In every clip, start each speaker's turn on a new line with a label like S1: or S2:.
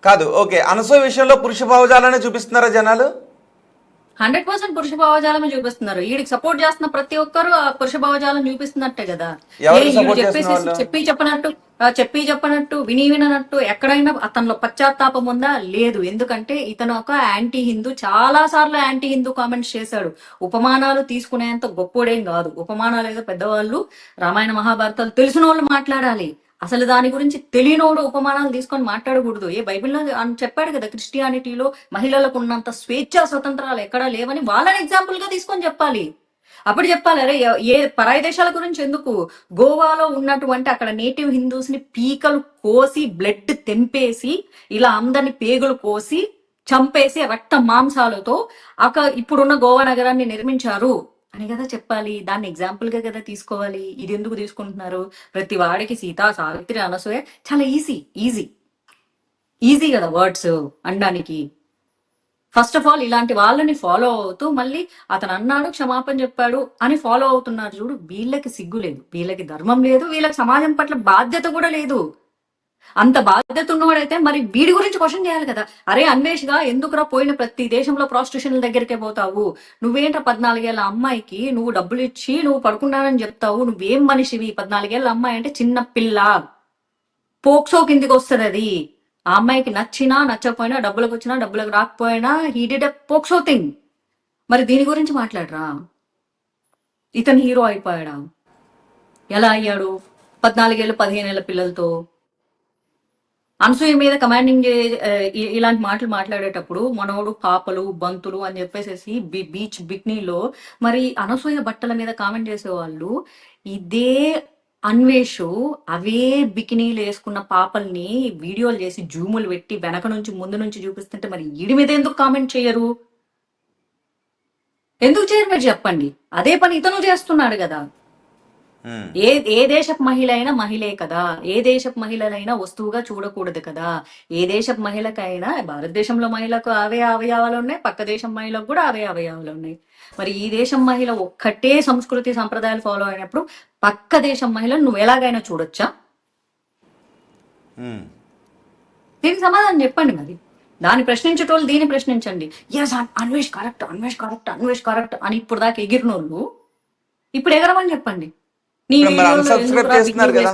S1: కాదు. ఓకే. అనసూయ విషయంలో పురుష భావజాలాన్ని చూపిస్తున్నారా జనాలు?
S2: 100% పురుష భావజాలమే చూపిస్తున్నారు. వీడికి సపోర్ట్ చేస్తున్న ప్రతి ఒక్కరు ఆ పురుష భావజాలం చూపిస్తున్నట్టే కదా.
S1: ఎవరికి
S2: వీడు
S1: సపోర్ట్ చేస్తున్న
S2: చెప్పేసి
S1: వాళ్ళు?
S2: చెప్పి చెప్పనట్టు వినట్టు ఎక్కడైనా అతనిలో పశ్చాత్తాపం ఉందా? లేదు. ఎందుకంటే ఇతను ఒక యాంటీ హిందూ, చాలా సార్లు యాంటీ హిందూ కామెంట్స్ చేశాడు. ఉపమానాలు తీసుకునేంత గొప్పోడేం కాదు. ఉపమానాలు ఏదో పెద్దవాళ్ళు రామాయణ మహాభారతాలు తెలిసిన వాళ్ళు మాట్లాడాలి. అసలు దాని గురించి తెలియనోడు ఉపమానాలు తీసుకొని మాట్లాడకూడదు. బైబిల్లో అని చెప్పాడు కదా, క్రిస్టియానిటీలో మహిళలకు ఉన్నంత స్వేచ్ఛా స్వతంత్రాలు ఎక్కడా లేవని వాళ్ళని ఎగ్జాంపుల్ గా తీసుకొని చెప్పాలి. అప్పుడు చెప్పాలి, అరే ఏ పరాయి దేశాల గురించి ఎందుకు, గోవాలో ఉన్నటువంటి అక్కడ నేటివ్ హిందూస్ ని పీకలు కోసి బ్లడ్ తెంపేసి ఇలా అందరిని పేగులు కోసి చంపేసి రక్త మాంసాలతో ఇప్పుడున్న గోవా నగరాన్ని నిర్మించారు అని కదా చెప్పాలి. దాన్ని ఎగ్జాంపుల్ గా కదా తీసుకోవాలి. ఇది ఎందుకు తీసుకుంటున్నారు? ప్రతి వాడికి సీత, సావిత్రి, అనసూయ చాలా ఈజీ కదా వర్డ్స్ అనడానికి. ఫస్ట్ ఆఫ్ ఆల్ ఇలాంటి వాళ్ళని ఫాలో అవుతూ మళ్ళీ అతను అన్నాడు క్షమాపణ చెప్పాడు అని ఫాలో అవుతున్నారు చూడు. వీళ్ళకి సిగ్గు లేదు, వీళ్ళకి ధర్మం లేదు, వీళ్ళకి సమాజం పట్ల బాధ్యత కూడా లేదు. అంత బాధ్యత ఉన్నవాడైతే మరి వీడి గురించి క్వశ్చన్ చేయాలి కదా. అరే అన్వేష్గా ఎందుకురా పోయిన ప్రతి దేశంలో ప్రాస్టిట్యూషన్ల దగ్గరికే పోతావు? నువ్వేంట 14 ఏళ్ల అమ్మాయికి నువ్వు డబ్బులు ఇచ్చి నువ్వు పడుకున్నానని చెప్తావు? నువ్వేం మనిషివి? 14 ఏళ్ల అమ్మాయి అంటే చిన్న పిల్ల, పోక్సో కిందికి వస్తుంది అది. ఆ అమ్మాయికి నచ్చినా నచ్చకపోయినా, డబ్బులకు వచ్చినా డబ్బులకు రాకపోయినా he did a POCSO thing. మరి దీని గురించి మాట్లాడరా? ఇతను హీరో అయిపోయాడా? ఎలా అయ్యాడు? 14 ఏళ్ళు 15 ఏళ్ల పిల్లలతో. అనసూయ మీద కమాండింగ్ ఇలాంటి మాటలు మాట్లాడేటప్పుడు మనోడు పాపలు బంతులు అని చెప్పేసి బీచ్ బిక్నీలో మరి అనసూయ బట్టల మీద కామెంట్ చేసేవాళ్ళు. ఇదే అన్వేషు అవే బికినీలు వేసుకున్న పాపల్ని వీడియోలు చేసి జూములు పెట్టి వెనక నుంచి ముందు నుంచి చూపిస్తుంటే మరి ఈడి మీద ఎందుకు కామెంట్ చేయరు? ఎందుకు చేయరు మీరు చెప్పండి. అదే పని ఇతను చేస్తున్నాడు కదా. ఏ దేశపు మహిళ అయినా మహిళే కదా. ఏ దేశపు మహిళలైనా వస్తువుగా చూడకూడదు కదా. ఏ దేశపు మహిళకైనా, భారతదేశంలో మహిళకు అవే అవయవాలు ఉన్నాయి, పక్క దేశం మహిళకు కూడా అవే అవయవాలు ఉన్నాయి. మరి ఈ దేశం మహిళ ఒక్కటే సంస్కృతి సంప్రదాయాలు ఫాలో అయినప్పుడు పక్క దేశం మహిళను నువ్వు ఎలాగైనా చూడొచ్చా? దీనికి సమాధానం చెప్పండి. మరి దాన్ని ప్రశ్నించేటోళ్ళు దీన్ని ప్రశ్నించండి. Yes Anvesh correct, Anvesh correct, Anvesh correct అని ఇప్పుడు దాకా ఎగిరినోళ్ళు ఇప్పుడు ఎగరమని చెప్పండి.
S1: ఇప్పుడు అన్సబ్స్క్రైబ్ చేస్తున్నారు కదా.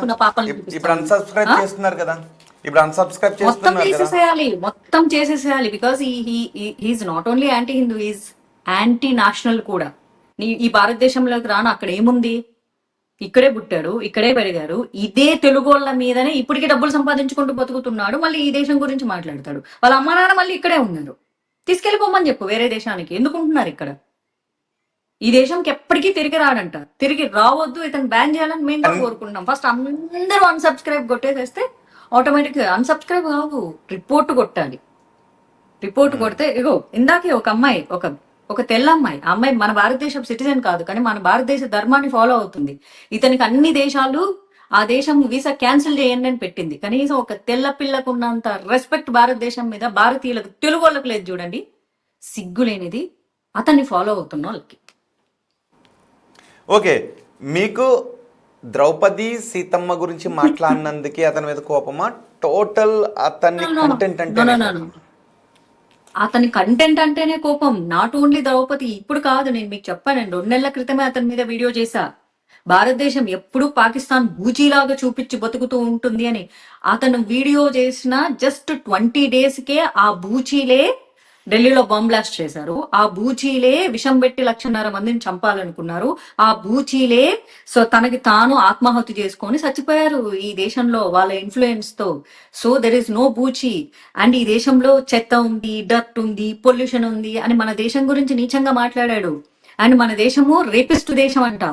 S1: ఇప్పుడు అన్సబ్స్క్రైబ్ చేస్తున్నారు కదా. ఇప్పుడు అన్సబ్స్క్రైబ్ చేస్తున్నారు,
S2: మొత్తం చేసేసేయాలి. Because is not only anti Hindu, is anti national కూడా. ఈ భారతదేశంలోకి రాను అక్కడ ఏముంది? ఇక్కడే పుట్టాడు, ఇక్కడే పెరిగారు, ఇదే తెలుగోళ్ళ మీదనే ఇప్పటికీ డబ్బులు సంపాదించుకుంటూ బతుకుతున్నాడు. మళ్ళీ ఈ దేశం గురించి మాట్లాడతాడు. వాళ్ళ అమ్మ నాన్న మళ్ళీ ఇక్కడే ఉన్నారు. తీసుకెళ్ళిపోమని చెప్పు వేరే దేశానికి. ఎందుకు ఉంటున్నారు ఇక్కడ? ఈ దేశంకి ఎప్పటికీ తిరిగి రాడంట. తిరిగి రావద్దు, ఇతను బ్యాన్ చేయాలని మేము కూడా కోరుకుంటున్నాం. ఫస్ట్ అందరూ అన్సబ్స్క్రైబ్ కొట్టేసేస్తే ఆటోమేటిక్ అన్సబ్స్క్రైబ్ కావు, రిపోర్ట్ కొట్టాలి. రిపోర్ట్ కొడితే ఇగో ఇందాకే ఒక అమ్మాయి, ఒక తెల్ల అమ్మాయి, ఆ అమ్మాయి మన భారతదేశం సిటిజన్ కాదు, కానీ మన భారతదేశ ధర్మాన్ని ఫాలో అవుతుంది. ఇతనికి అన్ని దేశాలు ఆ దేశం వీసా క్యాన్సిల్ చేయండి అని పెట్టింది. కనీసం ఒక తెల్ల పిల్లకు ఉన్నంత రెస్పెక్ట్ భారతదేశం మీద భారతీయులకు, తెలుగు వాళ్ళకు లేదు. చూడండి సిగ్గులేనిది అతన్ని ఫాలో అవుతున్న వాళ్ళకి.
S1: ఓకే, మీకు ద్రౌపది సీతమ్మ గురించి మాట్లాడినందుకే అతని మీద కోపమా? టోటల్ అతని కంటెంట్ అంటే
S2: అతని కంటెంట్ అంటేనే కోపం. Not only Draupadi. ఇప్పుడు కాదు, నేను మీకు చెప్పాను, 2 నెలల క్రితమే అతని మీద వీడియో చేశా. భారతదేశం ఎప్పుడు పాకిస్తాన్ బూచీలాగా చూపించి బతుకుతూ ఉంటుంది అని. అతను వీడియో చేసిన జస్ట్ 20 daysకే ఆ బూచీలే ఢిల్లీలో బాంబ్ బ్లాస్ట్ చేశారు. ఆ బూచీలే విషం పెట్టి 1,50,000 మందిని చంపాలనుకున్నారు. ఆ బూచీలే తనకి తాను ఆత్మాహుతి చేసుకొని చచ్చిపోయారు ఈ దేశంలో వాళ్ళ ఇన్ఫ్లుయెన్స్ తో. సో దెర్ ఇస్ నో బూచీ. అండ్ ఈ దేశంలో చెత్త ఉంది, డర్ట్ ఉంది, పొల్యూషన్ ఉంది అని మన దేశం గురించి నీచంగా మాట్లాడాడు. అండ్ మన దేశము రేపిస్ట్ దేశం అంట.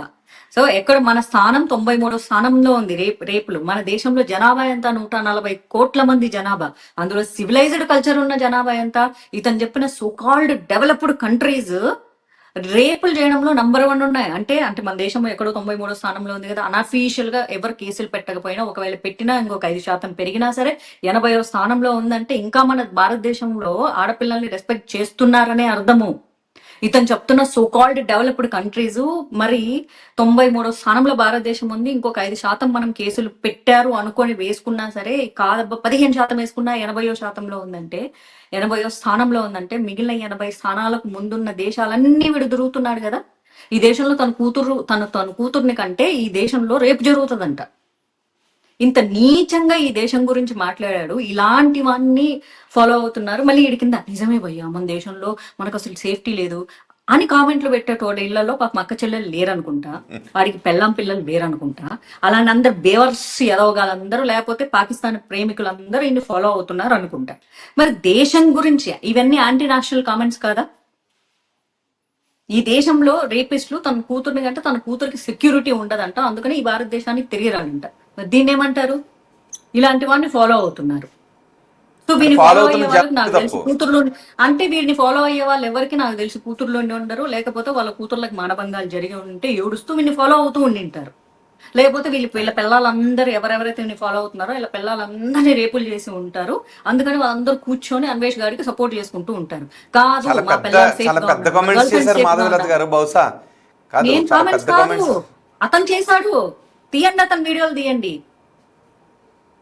S2: సో ఎక్కడ మన స్థానం 93వ స్థానంలో ఉంది రేపులు. మన దేశంలో జనాభా ఎంత? 140 కోట్ల మంది జనాభా. అందులో సివిలైజ్డ్ కల్చర్ ఉన్న జనాభా ఎంత? ఇతను చెప్పిన సోకాల్డ్ డెవలప్డ్ కంట్రీస్ రేపులు చేయడంలో నంబర్ 1 ఉన్నాయి. అంటే మన దేశం ఎక్కడో 93వ స్థానంలో ఉంది కదా. అన్అఫీషియల్ గా ఎవరు కేసులు పెట్టకపోయినా, ఒకవేళ పెట్టినా ఇంకొక 5% పెరిగినా సరే 80వ స్థానంలో ఉందంటే ఇంకా మన భారతదేశంలో ఆడపిల్లల్ని రెస్పెక్ట్ చేస్తున్నారనే అర్థము. ఇతను చెప్తున్న సో కాల్డ్ డెవలప్డ్ కంట్రీస్ మరి 93వ స్థానంలో భారతదేశం ఉంది. ఇంకొక 5% మనం కేసులు పెట్టారు అనుకొని వేసుకున్నా సరే కాదబ్బా 15% వేసుకున్నా 80% ఉందంటే 80వ స్థానంలో ఉందంటే మిగిలిన 80 స్థానాలకు ముందున్న దేశాలన్నీ వీడు తిరుగుతున్నాడు కదా. ఈ దేశంలో తన కూతుర్ని కంటే ఈ దేశంలో రేపు జరుగుతుందంట. ఇంత నీచంగా ఈ దేశం గురించి మాట్లాడాడు. ఇలాంటివన్నీ ఫాలో అవుతున్నారు. మళ్ళీ వీడి కింద నిజమే భయ్యా మన దేశంలో మనకు అసలు సేఫ్టీ లేదు అని కామెంట్లు పెట్టేటోడు. ఇళ్లలో పాప అక్క చెల్లెలు లేరనుకుంటా, వాడికి పెళ్ళాం పిల్లలు లేరనుకుంటా. అలాంటి అందరు బేవర్స్ ఎదవగాలందరూ లేకపోతే పాకిస్తాన్ ప్రేమికులందరూ ఇన్ని ఫాలో అవుతున్నారు అనుకుంటా. మరి దేశం గురించి ఇవన్నీ యాంటీ నేషనల్ కామెంట్స్ కాదా? ఈ దేశంలో రేపిస్టులు తన కూతుర్ని కంటే తన కూతురికి సెక్యూరిటీ ఉండదంట, అందుకని ఈ భారతదేశానికి తిరిగి రాడంట. మరి దీన్ని ఏమంటారు? ఇలాంటి వాడిని ఫాలో అవుతున్నారు. సో వీడిని ఫాలో అయ్యే వాళ్ళకి నాకు తెలిసి కూతుర్లో అంటే వీడిని ఫాలో అయ్యే వాళ్ళు ఎవరికి నాకు తెలిసి కూతుర్లోనే ఉండరు, లేకపోతే వాళ్ళ కూతుర్లకు మానభంగాలు జరిగి ఉంటే ఏడుస్తూ వీడిని ఫాలో అవుతూ ఉండింటారు. లేకపోతే వీళ్ళ పిల్లలందరూ ఎవరెవరైతే వీడిని ఫాలో అవుతున్నారో వీళ్ళ పిల్లలందరినీ రేపులు చేసి ఉంటారు. అందుకని వాళ్ళందరూ కూర్చొని అన్వేష్ గారికి సపోర్ట్ చేసుకుంటూ ఉంటారు. కాదు మా పిల్లలు నేను కామెంట్స్ కాదు, అతను చేశాడు. తీయండి, అతని వీడియోలు తీయండి.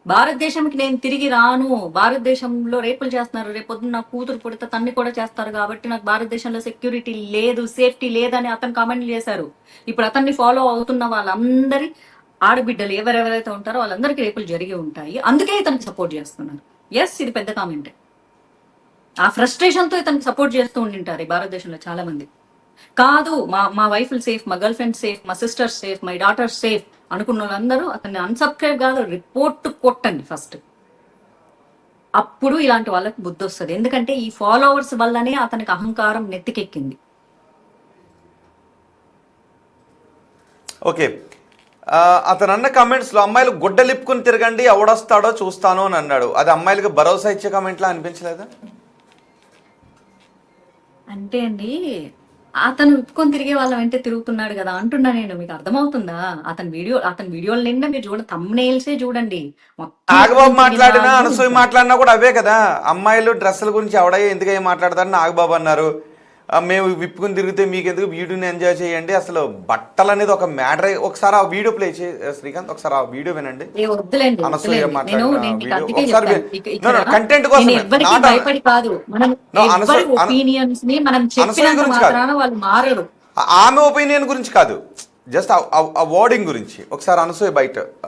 S2: భారతదేశానికి నేను తిరిగి రాను, భారతదేశంలో రేపులు చేస్తున్నారు, రేపొద్దున నా కూతురు పుడితే తన్ని కూడా చేస్తారు కాబట్టి నాకు భారతదేశంలో సెక్యూరిటీ లేదు, సేఫ్టీ లేదని అతను కామెంట్లు చేశారు. ఇప్పుడు అతన్ని ఫాలో అవుతున్న వాళ్ళందరి ఆడబిడ్డలు ఎవరెవరైతే ఉంటారో వాళ్ళందరికీ రేపులు జరిగి ఉంటాయి. అందుకే ఇతనికి సపోర్ట్ చేస్తున్నారు. ఎస్, ఇది పెద్ద కామెంటే. ఆ ఫ్రస్ట్రేషన్ తో ఇతనికి సపోర్ట్ చేస్తూ ఉండింటారు ఈ భారతదేశంలో చాలా మంది. కాదు మా వైఫ్లు సేఫ్, మా గర్ల్ ఫ్రెండ్ సేఫ్, మా sister safe, my daughter safe అనుకున్న వాళ్ళందరూ అతన్ని అన్సబ్స్క్రైబ్ కాదు, రిపోర్ట్ కొట్టండి ఫస్ట్. అప్పుడు ఇలాంటి వాళ్ళకి బుద్ధి వస్తుంది. ఎందుకంటే ఈ ఫాలోవర్స్ వల్లనే అతనికి అహంకారం నెత్తికెక్కింది.
S1: ఓకే, అతను అన్న కామెంట్స్ లో అమ్మాయిలు గుడ్డలిప్పుకుని తిరగండి ఎవడొస్తాడో చూస్తాను అని అన్నాడు. అది అమ్మాయిలకు భరోసా ఇచ్చే కామెంట్ లా అనిపించలేదా?
S2: అంటే అండి, అతను ఉప్పుకొని తిరిగే వాళ్ళ వెంటే తిరుగుతున్నాడు కదా అంటున్నా నేను. మీకు అర్థమవుతుందా? అతని వీడియోల నిండా మీరు చూడండి, థంబ్నెయిల్సే చూడండి.
S1: నాగబాబు మాట్లాడినా అనసూయ మాట్లాడినా కూడా అవే కదా. అమ్మాయిలు డ్రెస్సుల గురించి ఎవడయ్యా ఎందుకయ్యా మాట్లాడతారని నాగబాబు అన్నారు. మేము విప్పుకుని తిరిగితే మీకెందుకు, వీడియోని ఎంజాయ్ చేయండి. అసలు బట్టలు అనేది ఒక మ్యాటర్. ఒకసారి ఆ వీడియో ప్లే చే శ్రీకాంత్, ఒకసారి ఆ వీడియో వినండి. అనసూయ కంటెంట్ కోసం, ఆమె ఒపీనియన్ గురించి కాదు, జస్ట్ ఆ వర్డింగ్ గురించి. ఒకసారి అనసూయ బయట